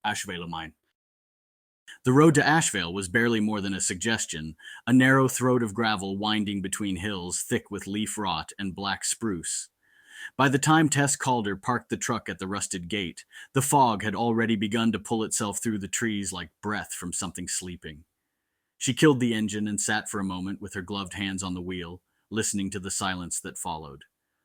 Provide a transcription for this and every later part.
Ashvale mine. The road to Ashvale was barely more than a suggestion, a narrow throat of gravel winding between hills thick with leaf rot and black spruce. By the time Tess Calder parked the truck at the rusted gate, the fog had already begun to pull itself through the trees like breath from something sleeping. She killed the engine and sat for a moment with her gloved hands on the wheel, listening to the silence that followed.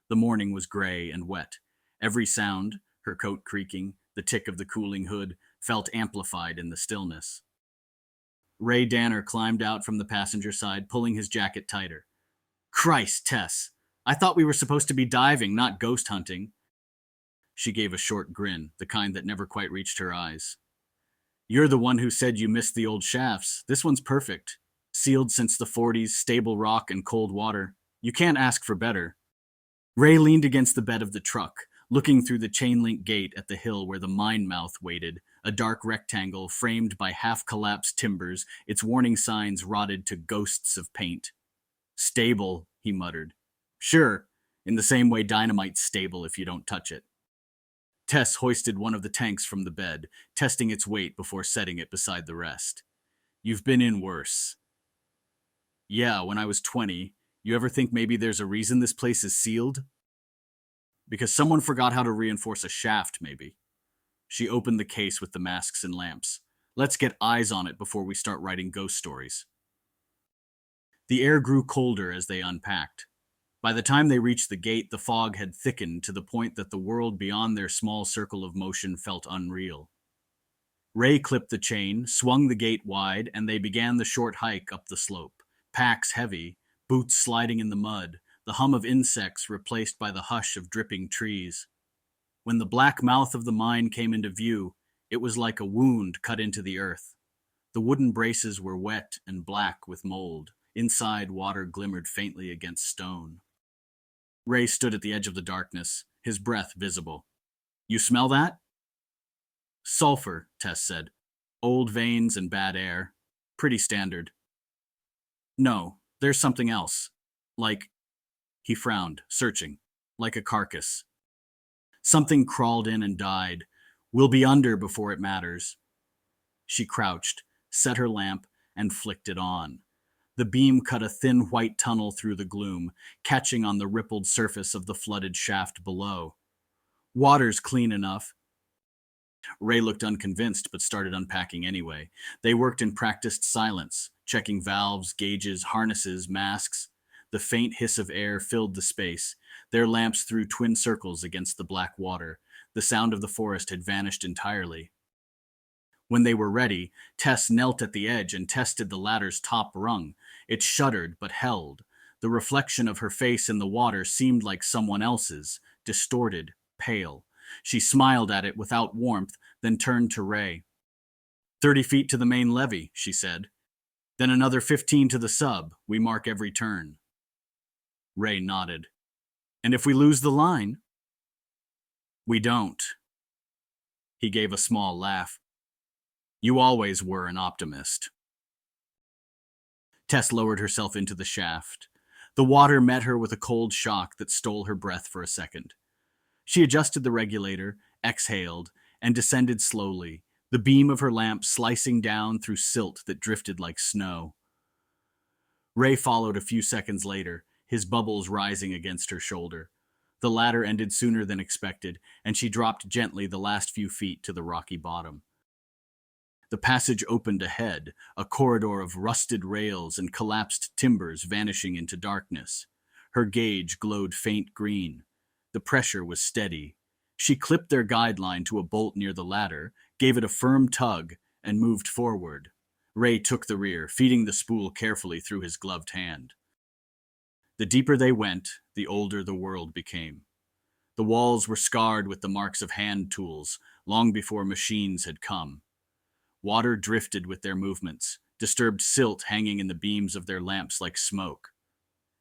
The morning was gray and wet. Every sound, her coat creaking, the tick of the cooling hood, felt amplified in the stillness. Ray Danner climbed out from the passenger side, pulling his jacket tighter. Christ, Tess! I thought we were supposed to be diving, not ghost hunting. She gave a short grin, the kind that never quite reached her eyes. You're the one who said you missed the old shafts. This one's perfect. Sealed since the 40s, stable rock and cold water. You can't ask for better. Ray leaned against the bed of the truck, looking through the chain-link gate at the hill where the mine mouth waited, a dark rectangle framed by half-collapsed timbers, its warning signs rotted to ghosts of paint. Stable, he muttered. Sure, in the same way dynamite's stable if you don't touch it. Tess hoisted one of the tanks from the bed, testing its weight before setting it beside the rest. You've been in worse. Yeah, when I was 20. You ever think maybe there's a reason this place is sealed? Because someone forgot how to reinforce a shaft, maybe. She opened the case with the masks and lamps. Let's get eyes on it before we start writing ghost stories. The air grew colder as they unpacked. By the time they reached the gate, the fog had thickened to the point that the world beyond their small circle of motion felt unreal. Ray clipped the chain, swung the gate wide, and they began the short hike up the slope. Packs heavy, boots sliding in the mud, the hum of insects replaced by the hush of dripping trees. When the black mouth of the mine came into view, it was like a wound cut into the earth. The wooden braces were wet and black with mold. Inside, water glimmered faintly against stone. Ray stood at the edge of the darkness, his breath visible. You smell that? Sulfur, Tess said. Old veins and bad air. Pretty standard. No, there's something else. Like, he frowned, searching, like a carcass. Something crawled in and died. We'll be under before it matters. She crouched, set her lamp, and flicked it on. The beam cut a thin white tunnel through the gloom, catching on the rippled surface of the flooded shaft below. Water's clean enough. Ray looked unconvinced, but started unpacking anyway. They worked in practiced silence, checking valves, gauges, harnesses, masks. The faint hiss of air filled the space. Their lamps threw twin circles against the black water. The sound of the forest had vanished entirely. When they were ready, Tess knelt at the edge and tested the ladder's top rung. It shuddered but held. The reflection of her face in the water seemed like someone else's, distorted, pale. She smiled at it without warmth, then turned to Ray. 30 feet to the main levee, she said. Then another 15 to the sub. We mark every turn. Ray nodded. And if we lose the line? We don't. He gave a small laugh. You always were an optimist. Tess lowered herself into the shaft. The water met her with a cold shock that stole her breath for a second. She adjusted the regulator, exhaled, and descended slowly, the beam of her lamp slicing down through silt that drifted like snow. Ray followed a few seconds later, his bubbles rising against her shoulder. The ladder ended sooner than expected, and she dropped gently the last few feet to the rocky bottom. The passage opened ahead, a corridor of rusted rails and collapsed timbers vanishing into darkness. Her gauge glowed faint green. The pressure was steady. She clipped their guideline to a bolt near the ladder, gave it a firm tug, and moved forward. Ray took the rear, feeding the spool carefully through his gloved hand. The deeper they went, the older the world became. The walls were scarred with the marks of hand tools, long before machines had come. Water drifted with their movements, disturbed silt hanging in the beams of their lamps like smoke.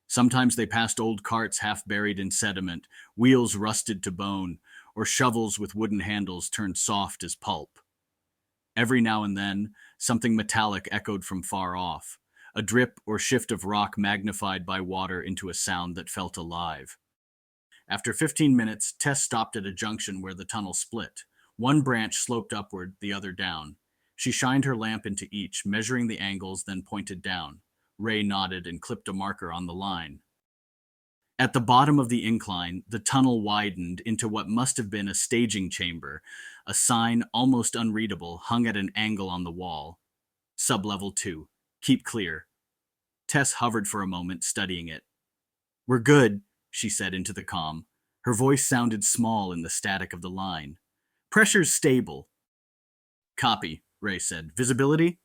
Sometimes they passed old carts half buried in sediment, wheels rusted to bone, or shovels with wooden handles turned soft as pulp. Every now and then, something metallic echoed from far off, a drip or shift of rock magnified by water into a sound that felt alive. After 15 minutes, Tess stopped at a junction where the tunnel split. One branch sloped upward, the other down. She shined her lamp into each, measuring the angles, then pointed down. Ray nodded and clipped a marker on the line. At the bottom of the incline, the tunnel widened into what must have been a staging chamber. A sign, almost unreadable, hung at an angle on the wall. Sublevel 2. Keep clear. Tess hovered for a moment, studying it. We're good, she said into the comm. Her voice sounded small in the static of the line. Pressure's stable. Copy, Ray said. Visibility?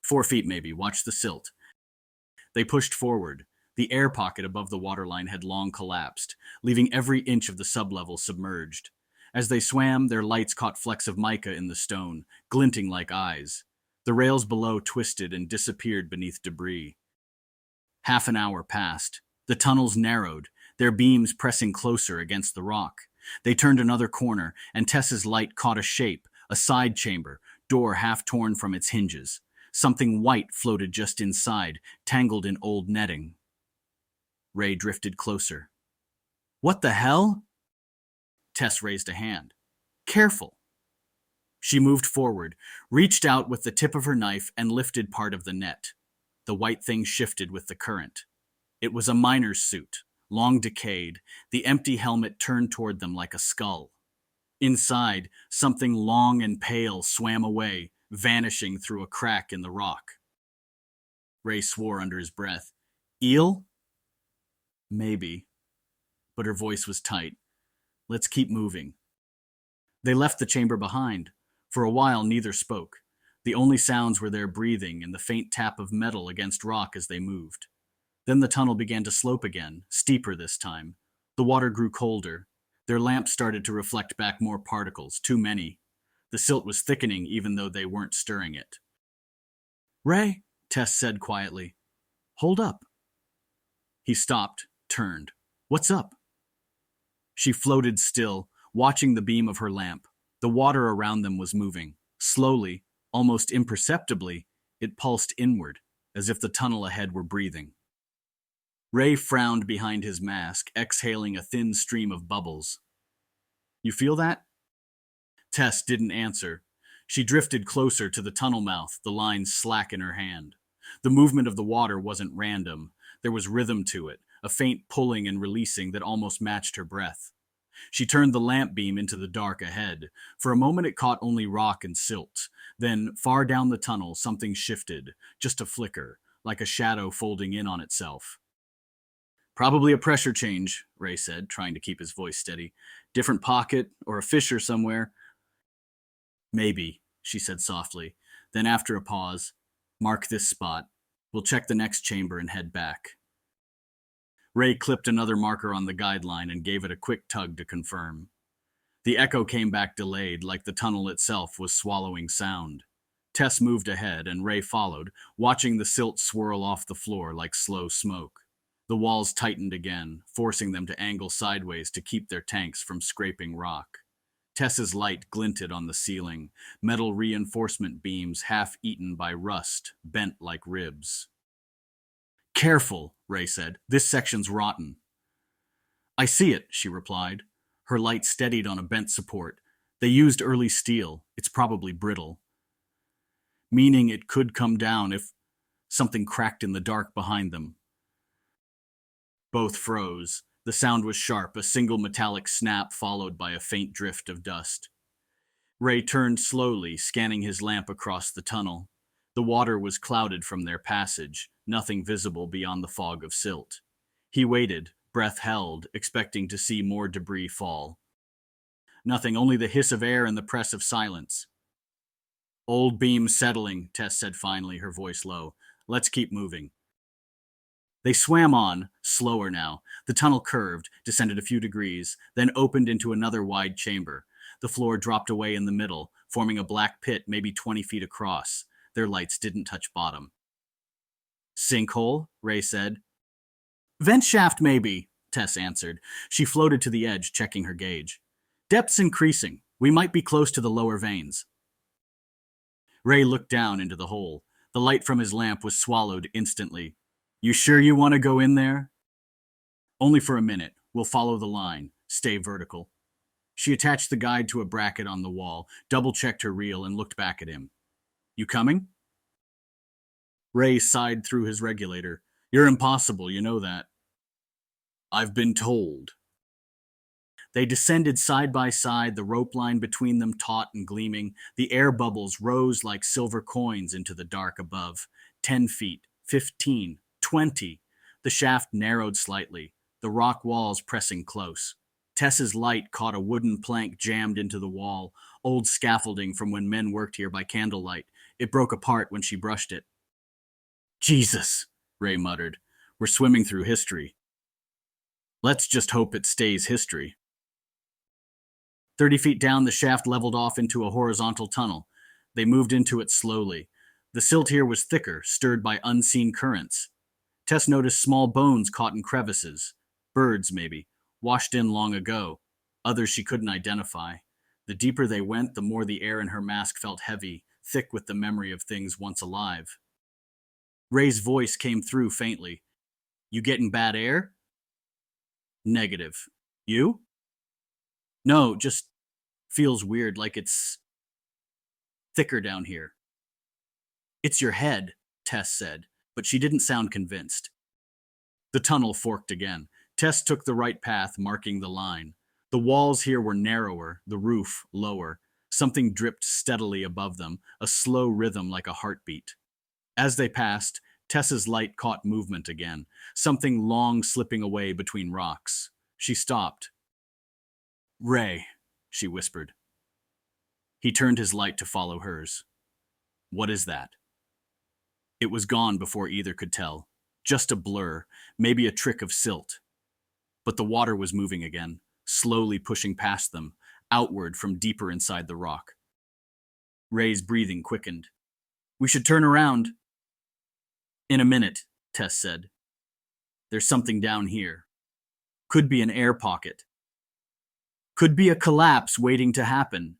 4 feet maybe. Watch the silt. They pushed forward. The air pocket above the waterline had long collapsed, leaving every inch of the sublevel submerged. As they swam, their lights caught flecks of mica in the stone, glinting like eyes. The rails below twisted and disappeared beneath debris. Half an hour passed. The tunnels narrowed, their beams pressing closer against the rock. They turned another corner, and Tess's light caught a shape, a side chamber, door half torn from its hinges. Something white floated just inside, tangled in old netting. Ray drifted closer. What the hell? Tess raised a hand. Careful. She moved forward, reached out with the tip of her knife, and lifted part of the net. The white thing shifted with the current. It was a miner's suit, long decayed, the empty helmet turned toward them like a skull. Inside, something long and pale swam away, vanishing through a crack in the rock. Ray swore under his breath. Eel? Maybe. But her voice was tight. Let's keep moving. They left the chamber behind. For a while, neither spoke. The only sounds were their breathing and the faint tap of metal against rock as they moved. Then the tunnel began to slope again, steeper this time. The water grew colder. Their lamps started to reflect back more particles, too many. The silt was thickening even though they weren't stirring it. Ray, Tess said quietly. Hold up. He stopped, turned. What's up? She floated still, watching the beam of her lamp. The water around them was moving. Slowly, almost imperceptibly, it pulsed inward, as if the tunnel ahead were breathing. Ray frowned behind his mask, exhaling a thin stream of bubbles. You feel that? Tess didn't answer. She drifted closer to the tunnel mouth, the lines slack in her hand. The movement of the water wasn't random. There was rhythm to it, a faint pulling and releasing that almost matched her breath. She turned the lamp beam into the dark ahead. For a moment it caught only rock and silt. Then, far down the tunnel, something shifted, just a flicker, like a shadow folding in on itself. Probably a pressure change, Ray said, trying to keep his voice steady. Different pocket, or a fissure somewhere. Maybe, she said softly. Then after a pause, mark this spot. We'll check the next chamber and head back. Ray clipped another marker on the guideline and gave it a quick tug to confirm. The echo came back delayed, like the tunnel itself was swallowing sound. Tess moved ahead, and Ray followed, watching the silt swirl off the floor like slow smoke. The walls tightened again, forcing them to angle sideways to keep their tanks from scraping rock. Tess's light glinted on the ceiling, metal reinforcement beams half-eaten by rust, bent like ribs. Careful, Ray said. This section's rotten. I see it, she replied. Her light steadied on a bent support. They used early steel. It's probably brittle. Meaning it could come down if something cracked in the dark behind them. Both froze. The sound was sharp, a single metallic snap followed by a faint drift of dust. Ray turned slowly, scanning his lamp across the tunnel. The water was clouded from their passage, nothing visible beyond the fog of silt. He waited, breath held, expecting to see more debris fall. Nothing, only the hiss of air and the press of silence. Old beam settling, Tess said finally, her voice low. Let's keep moving. They swam on, slower now. The tunnel curved, descended a few degrees, then opened into another wide chamber. The floor dropped away in the middle, forming a black pit maybe 20 feet across. Their lights didn't touch bottom. Sinkhole, Ray said. Vent shaft, maybe, Tess answered. She floated to the edge, checking her gauge. Depth's increasing. We might be close to the lower veins. Ray looked down into the hole. The light from his lamp was swallowed instantly. You sure you want to go in there? Only for a minute. We'll follow the line. Stay vertical. She attached the guide to a bracket on the wall, double-checked her reel, and looked back at him. You coming? Ray sighed through his regulator. You're impossible, you know that. I've been told. They descended side by side, the rope line between them taut and gleaming. The air bubbles rose like silver coins into the dark above. 10 feet, 15, 20. The shaft narrowed slightly, the rock walls pressing close. Tess's light caught a wooden plank jammed into the wall, old scaffolding from when men worked here by candlelight. It broke apart when she brushed it. Jesus, Ray muttered. We're swimming through history. Let's just hope it stays history. 30 feet down, the shaft leveled off into a horizontal tunnel. They moved into it slowly. The silt here was thicker, stirred by unseen currents. Tess noticed small bones caught in crevices. Birds, maybe, washed in long ago. Others she couldn't identify. The deeper they went, the more the air in her mask felt heavy, thick with the memory of things once alive. Ray's voice came through faintly. You getting bad air? Negative. You? No, just feels weird, like it's thicker down here. It's your head, Tess said, but she didn't sound convinced. The tunnel forked again. Tess took the right path, marking the line. The walls here were narrower, the roof lower. Something dripped steadily above them, a slow rhythm like a heartbeat. As they passed, Tess's light caught movement again, something long slipping away between rocks. She stopped. Ray, she whispered. He turned his light to follow hers. What is that? It was gone before either could tell. Just a blur, maybe a trick of silt. But the water was moving again, slowly pushing past them, outward from deeper inside the rock. Ray's breathing quickened. We should turn around. In a minute, Tess said. There's something down here. Could be an air pocket. Could be a collapse waiting to happen.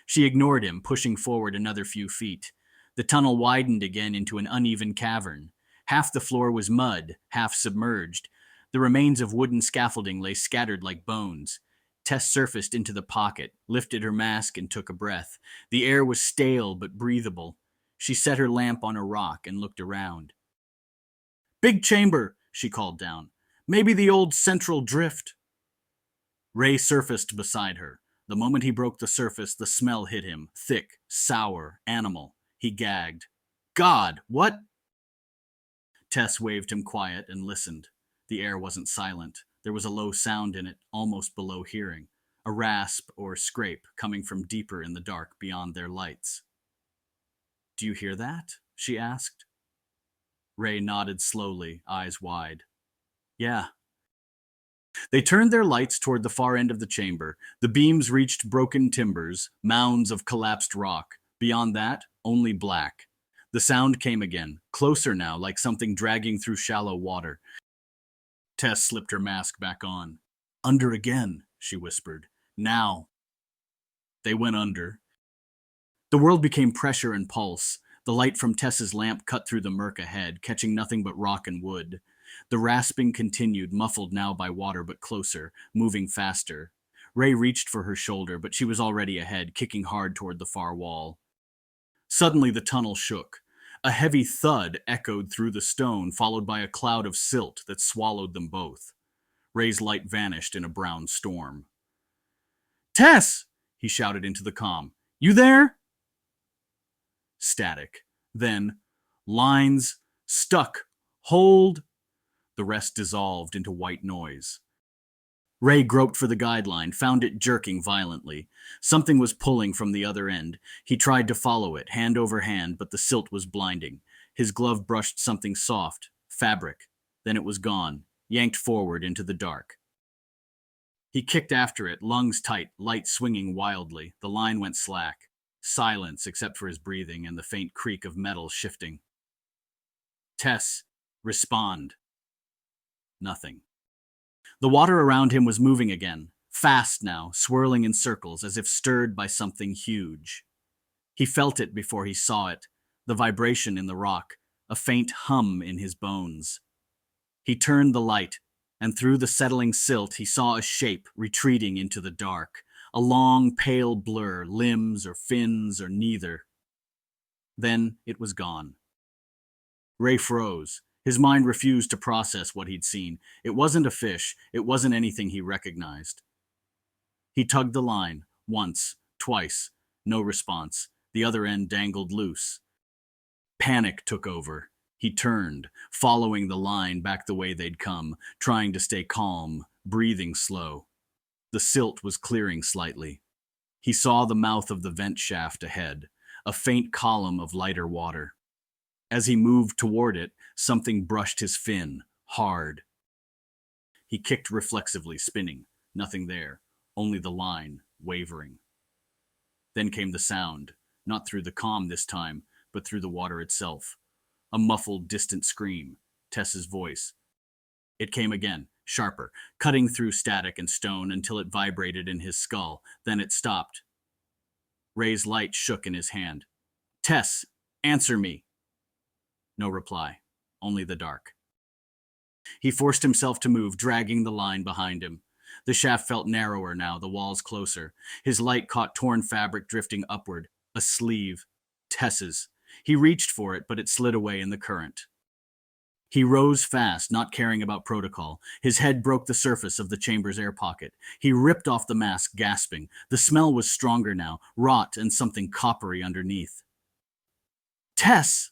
She ignored him, pushing forward another few feet. The tunnel widened again into an uneven cavern. Half the floor was mud, half submerged. The remains of wooden scaffolding lay scattered like bones. Tess surfaced into the pocket, lifted her mask, and took a breath. The air was stale but breathable. She set her lamp on a rock and looked around. Big chamber, she called down. Maybe the old central drift. Ray surfaced beside her. The moment he broke the surface, the smell hit him. Thick, sour, animal. He gagged. God, what? Tess waved him quiet and listened. The air wasn't silent. There was a low sound in it, almost below hearing. A rasp or scrape coming from deeper in the dark beyond their lights. Do you hear that? She asked. Ray nodded slowly, eyes wide. Yeah. They turned their lights toward the far end of the chamber. The beams reached broken timbers, mounds of collapsed rock. Beyond that, only black. The sound came again, closer now, like something dragging through shallow water. Tess slipped her mask back on. Under again, she whispered. Now. They went under. The world became pressure and pulse. The light from Tess's lamp cut through the murk ahead, catching nothing but rock and wood. The rasping continued, muffled now by water but closer, moving faster. Ray reached for her shoulder, but she was already ahead, kicking hard toward the far wall. Suddenly the tunnel shook. A heavy thud echoed through the stone, followed by a cloud of silt that swallowed them both. Ray's light vanished in a brown storm. Tess! He shouted into the comm. You there? Static. Then, lines, stuck, hold. The rest dissolved into white noise. Ray groped for the guideline, found it jerking violently. Something was pulling from the other end. He tried to follow it, hand over hand, but the silt was blinding. His glove brushed something soft, fabric. Then it was gone, yanked forward into the dark. He kicked after it, lungs tight, light swinging wildly. The line went slack. Silence except for his breathing and the faint creak of metal shifting. Tess, respond. Nothing. The water around him was moving again, fast now, swirling in circles as if stirred by something huge. He felt it before he saw it, the vibration in the rock, a faint hum in his bones. He turned the light. and through the settling silt he saw a shape retreating into the dark, a long, pale blur, limbs or fins or neither. Then it was gone. Ray froze. His mind refused to process what he'd seen. It wasn't a fish, it wasn't anything he recognized. He tugged the line, once, twice, no response. The other end dangled loose. Panic took over. He turned, following the line back the way they'd come, trying to stay calm, breathing slow. The silt was clearing slightly. He saw the mouth of the vent shaft ahead, a faint column of lighter water. As he moved toward it, something brushed his fin, hard. He kicked reflexively, spinning. Nothing there, only the line, wavering. Then came the sound, not through the calm this time, but through the water itself. A muffled, distant scream, Tess's voice. It came again, sharper, cutting through static and stone until it vibrated in his skull. Then it stopped. Ray's light shook in his hand. "Tess, answer me." No reply, only the dark. He forced himself to move, dragging the line behind him. The shaft felt narrower now, the walls closer. His light caught torn fabric drifting upward, a sleeve. Tess's. He reached for it, but it slid away in the current. He rose fast, not caring about protocol. His head broke the surface of the chamber's air pocket. He ripped off the mask, gasping. The smell was stronger now, rot and something coppery underneath. "Tess!"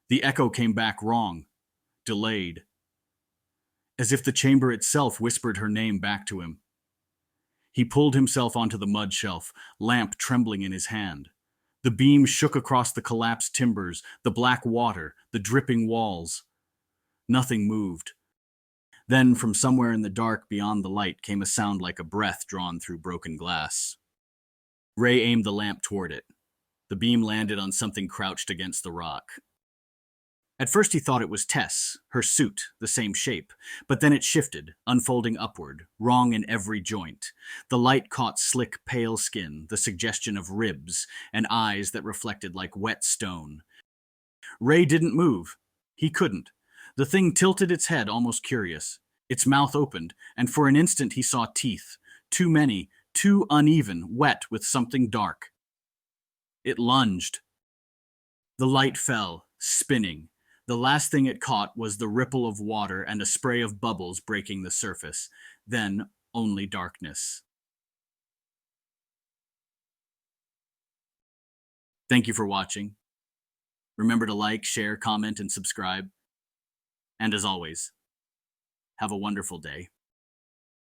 The echo came back wrong, delayed, as if the chamber itself whispered her name back to him. He pulled himself onto the mud shelf, lamp trembling in his hand. The beam shook across the collapsed timbers, the black water, the dripping walls. Nothing moved. Then, from somewhere in the dark beyond the light, came a sound like a breath drawn through broken glass. Ray aimed the lamp toward it. The beam landed on something crouched against the rock. At first he thought it was Tess, her suit, the same shape, but then it shifted, unfolding upward, wrong in every joint. The light caught slick, pale skin, the suggestion of ribs, and eyes that reflected like wet stone. Ray didn't move. He couldn't. The thing tilted its head, almost curious. Its mouth opened, and for an instant he saw teeth. Too many, too uneven, wet with something dark. It lunged. The light fell, spinning. The last thing it caught was the ripple of water and a spray of bubbles breaking the surface. Then only darkness. Thank you for watching. Remember to like, share, comment, and subscribe. And as always, have a wonderful day.